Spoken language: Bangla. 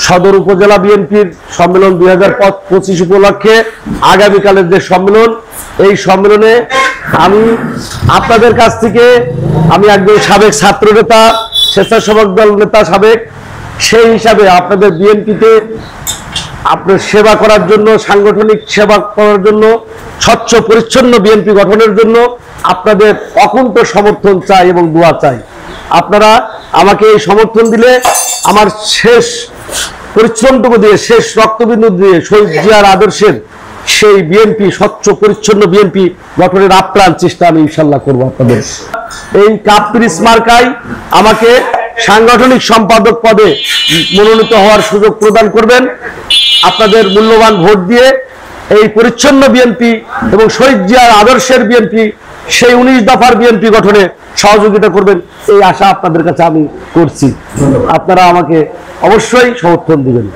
সদর উপজেলা বিএনপির সম্মেলন 2025 উপলক্ষে আগামীকালের যে সম্মেলন, এই সম্মেলনে আমি আপনাদের কাছ থেকে, আমি একজন সাবেক ছাত্র নেতা, স্বেচ্ছাসেবক দল নেতা সাবেক, সেই হিসাবে আপনাদের বিএনপিতে আপনার সেবা করার জন্য, সাংগঠনিক সেবা করার জন্য, স্বচ্ছ পরিচ্ছন্ন বিএনপি গঠনের জন্য আপনাদের অকুণ্ঠ সমর্থন চাই এবং দোয়া চাই। আপনারা আমাকে এই সমর্থন দিলে আমার শেষ পরিশ্রমটুকু দিয়ে, শেষ রক্তবিন্দু দিয়ে শহীদ জিয়ার আদর্শের সেই বিএনপি, স্বচ্ছ পরিচ্ছন্ন বিএনপি গঠনের আপ্রাণ চেষ্টা আমি ইনশাল্লাহ করবো। আপনাদের এই কাপ্রিস মার্কায় আমাকে সাংগঠনিক সম্পাদক পদে মনোনীত হওয়ার সুযোগ প্রদান করবেন। আপনাদের মূল্যবান ভোট দিয়ে এই পরিচ্ছন্ন বিএনপি এবং শহীদ জিয়ার আদর্শের বিএনপি, সেই 19 দফার বিএনপি গঠনে সহযোগিতা করবেন, এই আশা আপনাদের কাছে আমি করছি। আপনারা আমাকে অবশ্যই সমর্থন দিবেন।